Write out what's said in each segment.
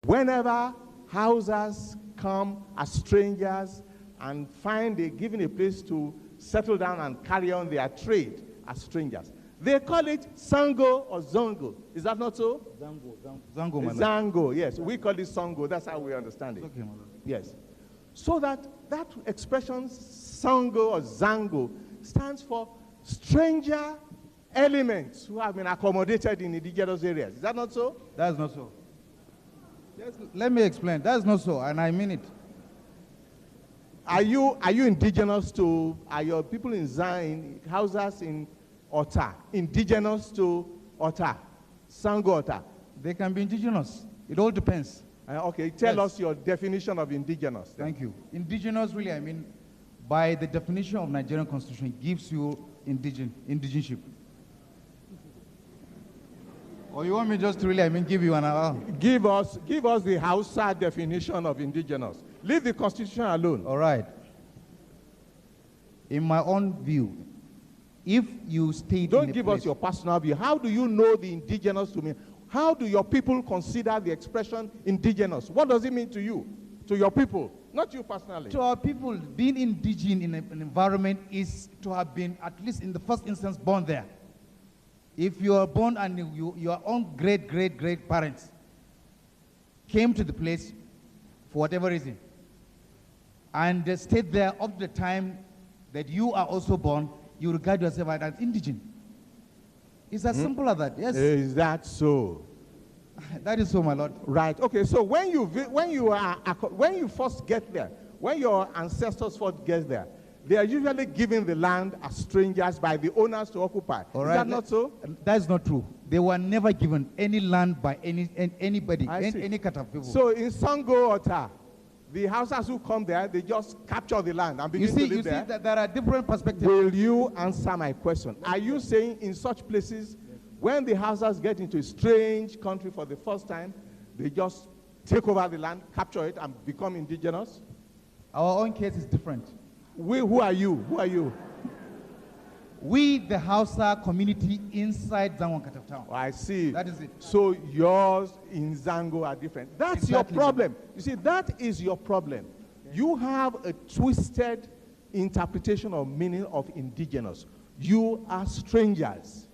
Whenever Hausas come as strangers and find they're given a place to settle down and carry on their trade as strangers, they call it Sango or Zongo. Is that not so? Zango, my lord. Zango, yes. We call it Sango. That's how we understand it. Okay, my lord. Yes. So that expression, Sango or Zango, stands for stranger elements who have been accommodated in indigenous areas. Is that not so? That's not so. Yes, let me explain. That's not so, and I mean it. Are you indigenous to, are your people in Zion, Hausas in Ota, indigenous to Ota, Sango Ota? They can be indigenous. It all depends. Okay, tell us your definition of indigenous. Then. Thank you. Indigenous, really, I mean, by the definition of Nigerian Constitution, gives you indigenship. Or you want me just to really, I mean, give you an Give us the Hausa definition of indigenous. Leave the Constitution alone. All right. In my own view, if you stay Don't give us your personal view. How do you know the indigenous to mean? How do your people consider the expression indigenous? What does it mean to you, to your people, not you personally? To our people, being indigenous in an environment is to have been, at least in the first instance, born there. If you are born and your own great parents came to the place for whatever reason, and they stayed there up to the time that you are also born, you regard yourself as indigenous. It's as simple as that. Yes. Is that so? That is so, my lord. Right. Okay. So when you first get there, when your ancestors first get there, they are usually given the land as strangers by the owners to occupy. All Is right. that not so? That's not true. They were never given any land by anybody, any kind of people. So in Sango Ota, the houses who come there, they just capture the land and begin to live there. You see that there are different perspectives. Will you answer my question? Are you saying in such places, when the houses get into a strange country for the first time, they just take over the land, capture it, and become indigenous? Our own case is different. Who are you? Who are you? We, the Hausa community inside Zango town. Oh, I see. That is it. So yours in Zango are different. That's Exactly. your problem. You see, that is your problem. You have a twisted interpretation or meaning of indigenous. You are strangers.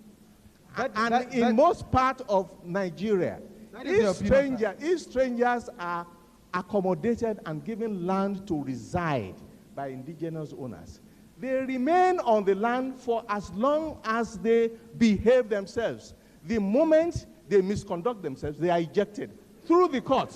In most part of Nigeria, if strangers are accommodated and given land to reside by indigenous owners, they remain on the land for as long as they behave themselves. The moment they misconduct themselves, they are ejected through the courts.